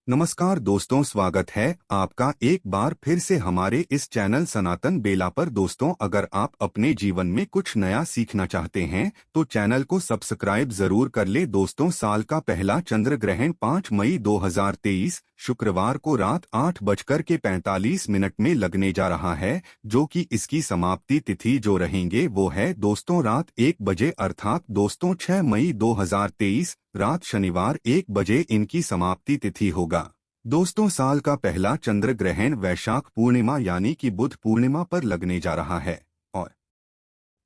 नमस्कार दोस्तों, स्वागत है आपका एक बार फिर से हमारे इस चैनल सनातन बेला पर। दोस्तों, अगर आप अपने जीवन में कुछ नया सीखना चाहते हैं तो चैनल को सब्सक्राइब जरूर कर ले। दोस्तों, साल का पहला चंद्र ग्रहण 5 मई 2023 शुक्रवार को रात 8:45 में लगने जा रहा है, जो कि इसकी समाप्ति तिथि जो रहेंगे वो है दोस्तों रात 1 बजे, अर्थात दोस्तों 6 मई 2023 रात शनिवार 1 बजे इनकी समाप्ति तिथि होगा। दोस्तों, साल का पहला चंद्र ग्रहण वैशाख पूर्णिमा यानी कि बुध पूर्णिमा पर लगने जा रहा है। और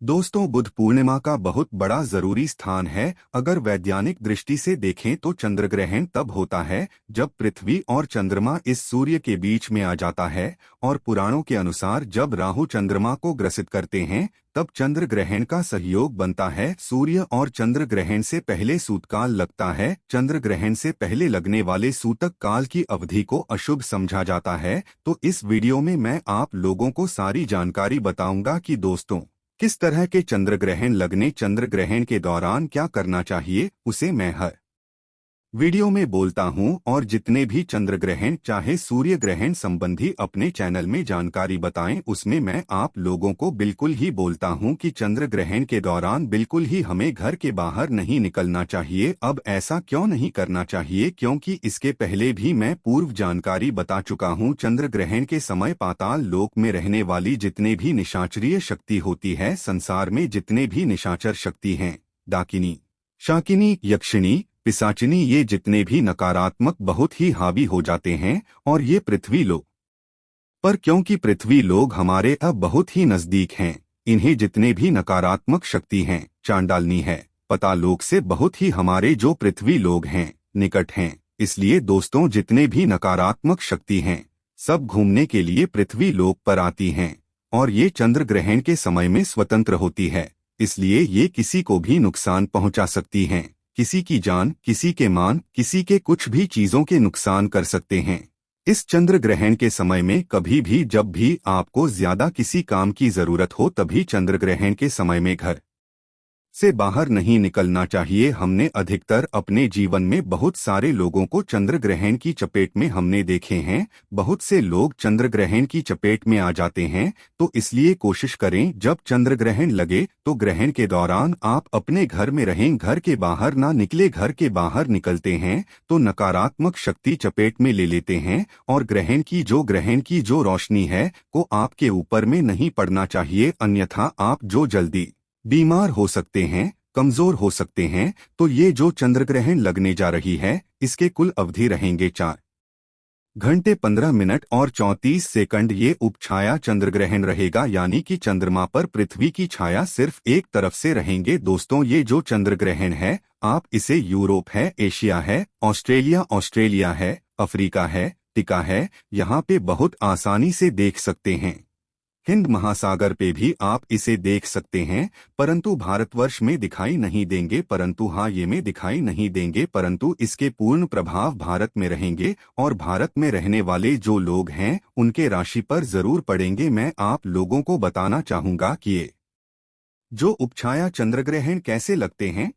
दोस्तों, बुध पूर्णिमा का बहुत बड़ा जरूरी स्थान है। अगर वैज्ञानिक दृष्टि से देखें तो चंद्र ग्रहण तब होता है जब पृथ्वी और चंद्रमा इस सूर्य के बीच में आ जाता है, और पुराणों के अनुसार जब राहु चंद्रमा को ग्रसित करते हैं तब चंद्र ग्रहण का सहयोग बनता है। सूर्य और चंद्र ग्रहण से पहले सूतकाल लगता है। चंद्र ग्रहण से पहले लगने वाले सूतक काल की अवधि को अशुभ समझा जाता है। तो इस वीडियो में मैं आप लोगों को सारी जानकारी बताऊंगा कि दोस्तों किस तरह के चंद्र ग्रहण लगने, चंद्र ग्रहण के दौरान क्या करना चाहिए, उसे मैं हर वीडियो में बोलता हूं। और जितने भी चंद्र ग्रहण चाहे सूर्य ग्रहण संबंधी अपने चैनल में जानकारी बताएं, उसमें मैं आप लोगों को बिल्कुल ही बोलता हूं कि चंद्र ग्रहण के दौरान बिल्कुल ही हमें घर के बाहर नहीं निकलना चाहिए। अब ऐसा क्यों नहीं करना चाहिए? क्योंकि इसके पहले भी मैं पूर्व जानकारी बता चुका हूं। चंद्र ग्रहण के समय पाताल लोक में रहने वाली जितने भी निशाचरीय शक्ति होती है, संसार में जितने भी निशाचर शक्ति हैं, डाकिनी, शाकिनी, यक्षिणी, पिशाचिनी, ये जितने भी नकारात्मक बहुत ही हावी हो जाते हैं। और ये पृथ्वी लोक पर, क्योंकि पृथ्वी लोग हमारे अब बहुत ही नजदीक हैं, इन्हें जितने भी नकारात्मक शक्ति हैं, चांडालनी है, पतालोक से बहुत ही हमारे जो पृथ्वी लोग हैं निकट हैं। इसलिए दोस्तों, जितने भी नकारात्मक शक्ति हैं सब घूमने के लिए पृथ्वी लोक पर आती हैं, और ये चंद्र ग्रहण के समय में स्वतंत्र होती है। इसलिए ये किसी को भी नुकसान पहुंचा सकती हैं। किसी की जान, किसी के मान, किसी के कुछ भी चीजों के नुकसान कर सकते हैं। इस चंद्र ग्रहण के समय में कभी भी जब भी आपको ज्यादा किसी काम की जरूरत हो, तभी चंद्र ग्रहण के समय में घर से बाहर नहीं निकलना चाहिए। हमने अधिकतर अपने जीवन में बहुत सारे लोगों को चंद्र ग्रहण की चपेट में हमने देखे हैं। बहुत से लोग चंद्र ग्रहण की चपेट में आ जाते हैं। तो इसलिए कोशिश करें जब चंद्र ग्रहण लगे तो ग्रहण के दौरान आप अपने घर में रहें, घर के बाहर ना निकले। घर के बाहर निकलते हैं तो नकारात्मक शक्ति चपेट में ले लेते हैं, और ग्रहण की जो रोशनी है वो आपके ऊपर में नहीं पड़ना चाहिए, अन्यथा आप जो जल्दी बीमार हो सकते हैं, कमजोर हो सकते हैं। तो ये जो चंद्र ग्रहण लगने जा रही है, इसके कुल अवधि रहेंगे 4 घंटे 15 मिनट और 34 सेकंड। ये उपछाया चंद्र ग्रहण रहेगा, यानी कि चंद्रमा पर पृथ्वी की छाया सिर्फ एक तरफ से रहेंगे। दोस्तों, ये जो चंद्र ग्रहण है, आप इसे यूरोप है, एशिया है, ऑस्ट्रेलिया है, अफ्रीका है, टिका है, यहाँ पे बहुत आसानी से देख सकते हैं। हिंद महासागर पे भी आप इसे देख सकते हैं, परंतु भारतवर्ष में दिखाई नहीं देंगे। परंतु हाँ, ये में दिखाई नहीं देंगे, परंतु इसके पूर्ण प्रभाव भारत में रहेंगे, और भारत में रहने वाले जो लोग हैं उनके राशि पर जरूर पड़ेंगे। मैं आप लोगों को बताना चाहूंगा कि ये जो उपछाया चंद्र ग्रहण कैसे लगते हैं।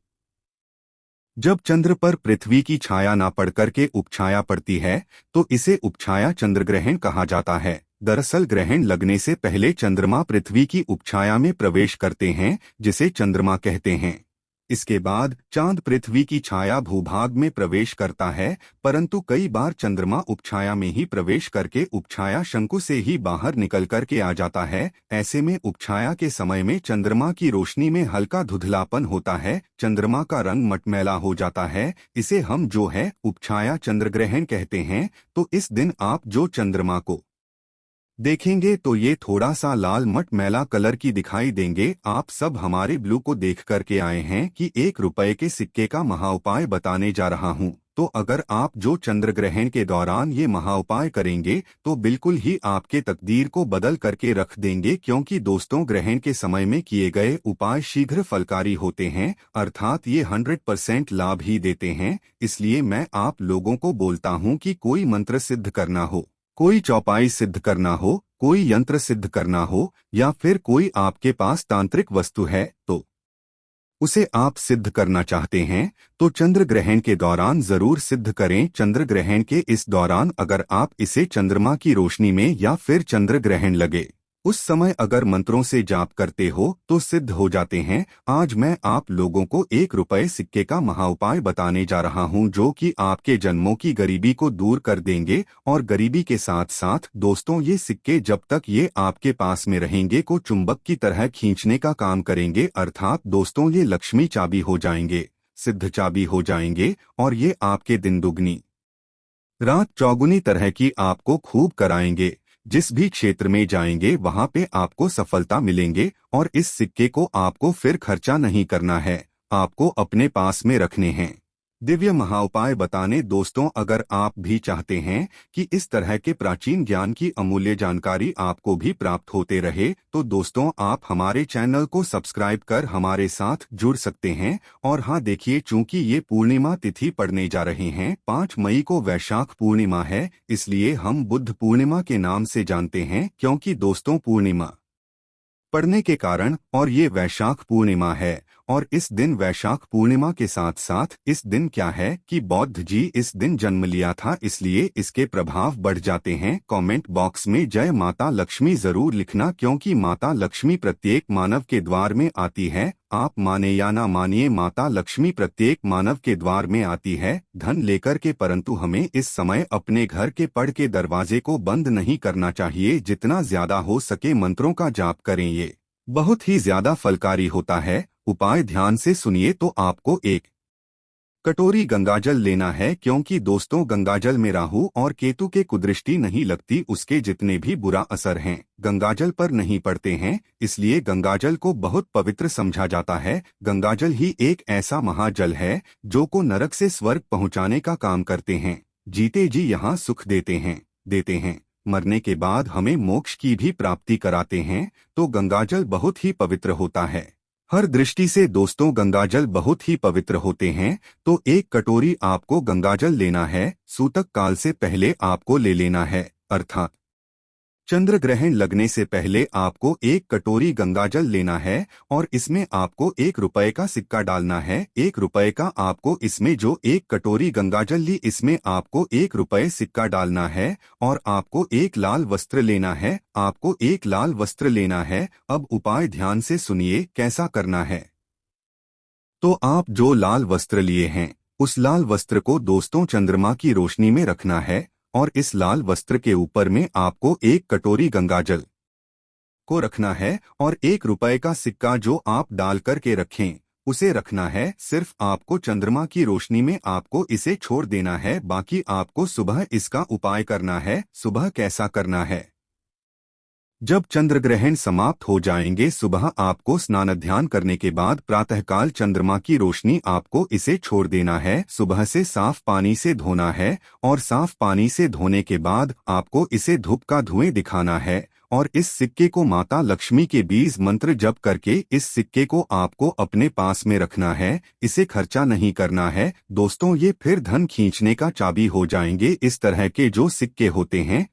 जब चंद्र पर पृथ्वी की छाया ना पड़ करके उपछाया पड़ती है तो इसे उपछाया चंद्र ग्रहण कहा जाता है। दरअसल ग्रहण लगने से पहले चंद्रमा पृथ्वी की उपछाया में प्रवेश करते हैं, जिसे चंद्रमा कहते हैं। इसके बाद चांद पृथ्वी की छाया भूभाग में प्रवेश करता है, परंतु कई बार चंद्रमा उपछाया में ही प्रवेश करके उपछाया शंकु से ही बाहर निकल कर के आ जाता है। ऐसे में उपछाया के समय में चंद्रमा की रोशनी में हल्का धुंधलापन होता है, चंद्रमा का रंग मटमैला हो जाता है। इसे हम जो है उपछाया चंद्र ग्रहण कहते हैं। तो इस दिन आप जो चंद्रमा को देखेंगे तो ये थोड़ा सा लाल मटमैला कलर की दिखाई देंगे। आप सब हमारे ब्लू को देख करके आए हैं कि 1 रुपए के सिक्के का महाउपाय बताने जा रहा हूं। तो अगर आप जो चंद्र ग्रहण के दौरान ये महाउपाय करेंगे तो बिल्कुल ही आपके तकदीर को बदल करके रख देंगे। क्योंकि दोस्तों, ग्रहण के समय में किए गए उपाय शीघ्र फलकारी होते हैं, अर्थात ये 100% लाभ ही देते हैं। इसलिए मैं आप लोगों को बोलता हूं कि कोई मंत्र सिद्ध करना हो, कोई चौपाई सिद्ध करना हो, कोई यंत्र सिद्ध करना हो, या फिर कोई आपके पास तांत्रिक वस्तु है तो उसे आप सिद्ध करना चाहते हैं तो चंद्र ग्रहण के दौरान जरूर सिद्ध करें। चंद्र ग्रहण के इस दौरान अगर आप इसे चंद्रमा की रोशनी में या फिर चंद्र ग्रहण लगे उस समय अगर मंत्रों से जाप करते हो तो सिद्ध हो जाते हैं। आज मैं आप लोगों को 1 रुपए सिक्के का महाउपाय बताने जा रहा हूं जो कि आपके जन्मों की गरीबी को दूर कर देंगे। और गरीबी के साथ साथ दोस्तों ये सिक्के जब तक ये आपके पास में रहेंगे को चुंबक की तरह खींचने का काम करेंगे, अर्थात दोस्तों ये लक्ष्मी चाबी हो जाएंगे, सिद्ध चाबी हो जाएंगे और ये आपके दिन दुगनी रात चौगुनी तरह की आपको खूब कराएंगे। जिस भी क्षेत्र में जाएंगे वहां पे आपको सफलता मिलेंगे। और इस सिक्के को आपको फिर खर्चा नहीं करना है, आपको अपने पास में रखने हैं। दिव्य महाउपाय बताने दोस्तों, अगर आप भी चाहते हैं कि इस तरह के प्राचीन ज्ञान की अमूल्य जानकारी आपको भी प्राप्त होते रहे तो दोस्तों आप हमारे चैनल को सब्सक्राइब कर हमारे साथ जुड़ सकते हैं। और हाँ देखिए, चूंकि ये पूर्णिमा तिथि पड़ने जा रहे हैं, 5 मई को वैशाख पूर्णिमा है, इसलिए हम बुद्ध पूर्णिमा के नाम से जानते हैं क्योंकि दोस्तों पूर्णिमा पड़ने के कारण और ये वैशाख पूर्णिमा है। और इस दिन वैशाख पूर्णिमा के साथ साथ इस दिन क्या है कि बौद्ध जी इस दिन जन्म लिया था, इसलिए इसके प्रभाव बढ़ जाते हैं। कमेंट बॉक्स में जय माता लक्ष्मी जरूर लिखना क्योंकि माता लक्ष्मी प्रत्येक मानव के द्वार में आती है। आप माने या ना मानिए, माता लक्ष्मी प्रत्येक मानव के द्वार में आती है धन लेकर के, परंतु हमें इस समय अपने घर के पड़ के दरवाजे को बंद नहीं करना चाहिए। जितना ज्यादा हो सके मंत्रों का जाप करें, ये बहुत ही ज्यादा फलकारी होता है। उपाय ध्यान से सुनिए तो आपको 1 कटोरी गंगाजल लेना है क्योंकि दोस्तों गंगाजल में राहु और केतु के कुदृष्टि नहीं लगती, उसके जितने भी बुरा असर हैं गंगाजल पर नहीं पड़ते हैं, इसलिए गंगाजल को बहुत पवित्र समझा जाता है। गंगाजल ही एक ऐसा महाजल है जो को नरक से स्वर्ग पहुंचाने का काम करते हैं। जीते जी यहाँ सुख देते हैं, मरने के बाद हमें मोक्ष की भी प्राप्ति कराते हैं। तो गंगाजल बहुत ही पवित्र होता है, हर दृष्टि से दोस्तों गंगाजल बहुत ही पवित्र होते हैं। तो 1 कटोरी आपको गंगाजल लेना है, सूतक काल से पहले आपको ले लेना है, अर्थात चंद्र ग्रहण लगने से पहले आपको 1 कटोरी गंगाजल लेना है और इसमें आपको 1 रुपए का सिक्का डालना है। 1 रुपए का आपको इसमें जो 1 कटोरी गंगाजल ली इसमें आपको 1 रुपए सिक्का डालना है। और आपको 1 लाल वस्त्र लेना है, आपको 1 लाल वस्त्र लेना है। अब उपाय ध्यान से सुनिए कैसा करना है। तो आप जो लाल वस्त्र लिए हैं उस लाल वस्त्र को दोस्तों चंद्रमा की रोशनी में रखना है और इस लाल वस्त्र के ऊपर में आपको 1 कटोरी गंगाजल को रखना है और 1 रुपए का सिक्का जो आप डाल करके रखें उसे रखना है। सिर्फ आपको चंद्रमा की रोशनी में आपको इसे छोड़ देना है, बाकी आपको सुबह इसका उपाय करना है। सुबह कैसा करना है? जब चंद्र ग्रहण समाप्त हो जाएंगे सुबह आपको स्नान ध्यान करने के बाद प्रातःकाल चंद्रमा की रोशनी आपको इसे छोड़ देना है। सुबह से साफ पानी से धोना है और साफ पानी से धोने के बाद आपको इसे धूप का धुएं दिखाना है और इस सिक्के को माता लक्ष्मी के 20 मंत्र जप करके इस सिक्के को आपको अपने पास में रखना है। इसे खर्चा नहीं करना है दोस्तों, ये फिर धन खींचने का चाबी हो जाएंगे। इस तरह के जो सिक्के होते हैं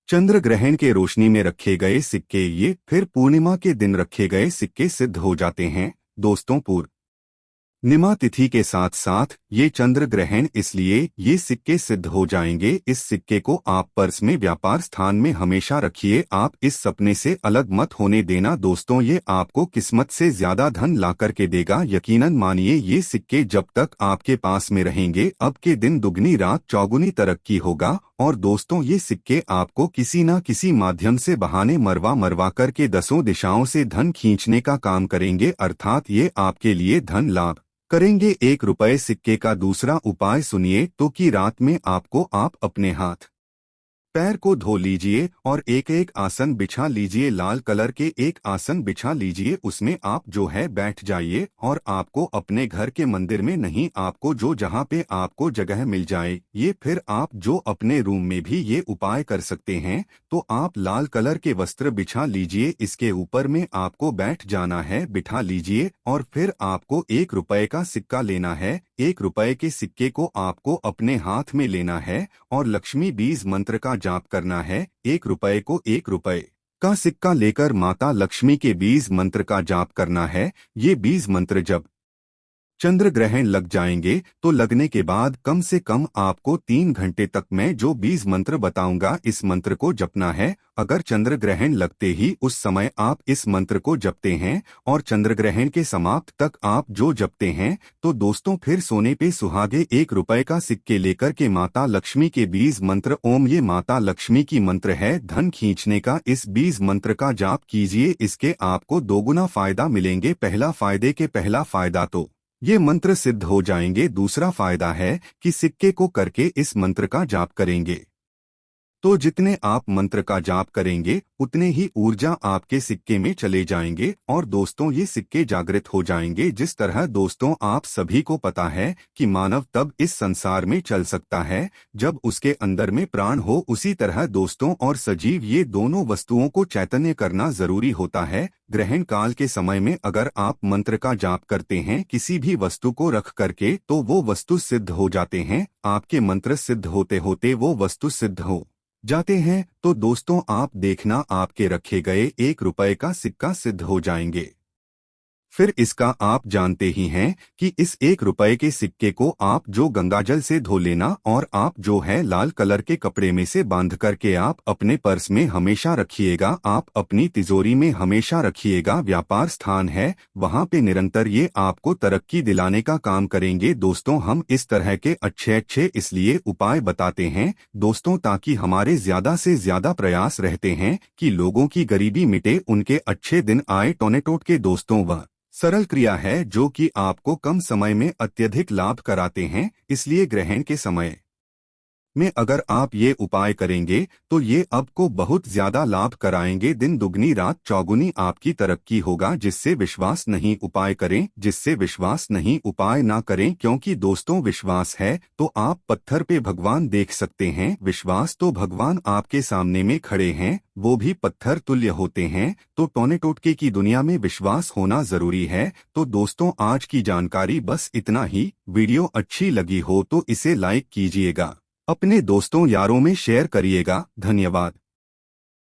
चंद्र ग्रहण के रोशनी में रखे गए सिक्के, ये फिर पूर्णिमा के दिन रखे गए सिक्के सिद्ध हो जाते हैं दोस्तों पूर्णिमा तिथि के साथ साथ ये चंद्र ग्रहण, इसलिए ये सिक्के सिद्ध हो जाएंगे। इस सिक्के को आप पर्स में व्यापार स्थान में हमेशा रखिए। आप इस सपने से अलग मत होने देना दोस्तों, ये आपको किस्मत से ज्यादा धन ला करके देगा। यकीनन मानिए ये सिक्के जब तक आपके पास में रहेंगे अब के दिन दुगनी रात चौगुनी तरक्की होगा। और दोस्तों ये सिक्के आपको किसी न किसी माध्यम से बहाने मरवा करके 10 दिशाओं से धन खींचने का काम करेंगे, अर्थात ये आपके लिए धन लाभ करेंगे। 1 रुपए सिक्के का दूसरा उपाय सुनिए तो कि रात में आपको आप अपने हाथ पैर को धो लीजिए और एक आसन बिछा लीजिए। लाल कलर के एक आसन बिछा लीजिए, उसमें आप जो है बैठ जाइए। और आपको अपने घर के मंदिर में नहीं, आपको जो जहाँ पे आपको जगह मिल जाए, ये फिर आप जो अपने रूम में भी ये उपाय कर सकते हैं। तो आप लाल कलर के वस्त्र बिछा लीजिए, इसके ऊपर में आपको बैठ जाना है, बिठा लीजिए। और फिर आपको 1 रुपए का सिक्का लेना है। 1 रुपए के सिक्के को आपको अपने हाथ में लेना है और लक्ष्मी 20 मंत्र का जाप करना है। 1 रुपए को 1 रुपए का सिक्का लेकर माता लक्ष्मी के बीज मंत्र का जाप करना है। ये बीज मंत्र जब चंद्र ग्रहण लग जाएंगे तो लगने के बाद कम से कम आपको 3 घंटे तक मैं जो बीज मंत्र बताऊंगा इस मंत्र को जपना है। अगर चंद्र ग्रहण लगते ही उस समय आप इस मंत्र को जपते हैं और चंद्र ग्रहण के समाप्त तक आप जो जपते हैं तो दोस्तों फिर सोने पे सुहागे 1 रुपए का सिक्के लेकर के माता लक्ष्मी के बीज मंत्र ओम, ये माता लक्ष्मी की मंत्र है धन खींचने का, इस बीज मंत्र का जाप कीजिए। इसके आपको 2 गुना फायदा मिलेंगे। पहला फायदा तो ये मंत्र सिद्ध हो जाएंगे। दूसरा फायदा है कि सिक्के को करके इस मंत्र का जाप करेंगे तो जितने आप मंत्र का जाप करेंगे उतने ही ऊर्जा आपके सिक्के में चले जाएंगे और दोस्तों ये सिक्के जागृत हो जाएंगे। जिस तरह दोस्तों आप सभी को पता है कि मानव तब इस संसार में चल सकता है जब उसके अंदर में प्राण हो, उसी तरह दोस्तों और सजीव ये दोनों वस्तुओं को चैतन्य करना जरूरी होता है। ग्रहण काल के समय में अगर आप मंत्र का जाप करते हैं किसी भी वस्तु को रख करके तो वो वस्तु सिद्ध हो जाते हैं। आपके मंत्र सिद्ध होते होते वो वस्तु सिद्ध हो जाते हैं तो दोस्तों आप देखना आपके रखे गए 1 रुपए का सिक्का सिद्ध हो जाएंगे। फिर इसका आप जानते ही हैं कि इस 1 रुपए के सिक्के को आप जो गंगाजल से धो लेना और आप जो है लाल कलर के कपड़े में से बांध करके आप अपने पर्स में हमेशा रखिएगा, आप अपनी तिजोरी में हमेशा रखिएगा। व्यापार स्थान है वहां पे निरंतर ये आपको तरक्की दिलाने का काम करेंगे। दोस्तों हम इस तरह के अच्छे इसलिए उपाय बताते हैं दोस्तों ताकि हमारे ज्यादा से ज्यादा प्रयास रहते हैं कि लोगों की गरीबी मिटे, उनके अच्छे दिन आए। टोनेटोट के दोस्तों वह सरल क्रिया है जो कि आपको कम समय में अत्यधिक लाभ कराते हैं। इसलिए ग्रहण के समय में अगर आप ये उपाय करेंगे तो ये आपको बहुत ज्यादा लाभ कराएंगे। दिन दुगनी रात चौगुनी आपकी तरक्की होगा। जिससे विश्वास नहीं उपाय करें, जिससे विश्वास नहीं उपाय ना करें, क्योंकि दोस्तों विश्वास है तो आप पत्थर पे भगवान देख सकते हैं। विश्वास तो भगवान आपके सामने में खड़े हैं, वो भी पत्थर तुल्य होते हैं। तो टोने टोटके की दुनिया में विश्वास होना जरूरी है। तो दोस्तों आज की जानकारी बस इतना ही। वीडियो अच्छी लगी हो तो इसे लाइक कीजिएगा, अपने दोस्तों यारों में शेयर करिएगा। धन्यवाद।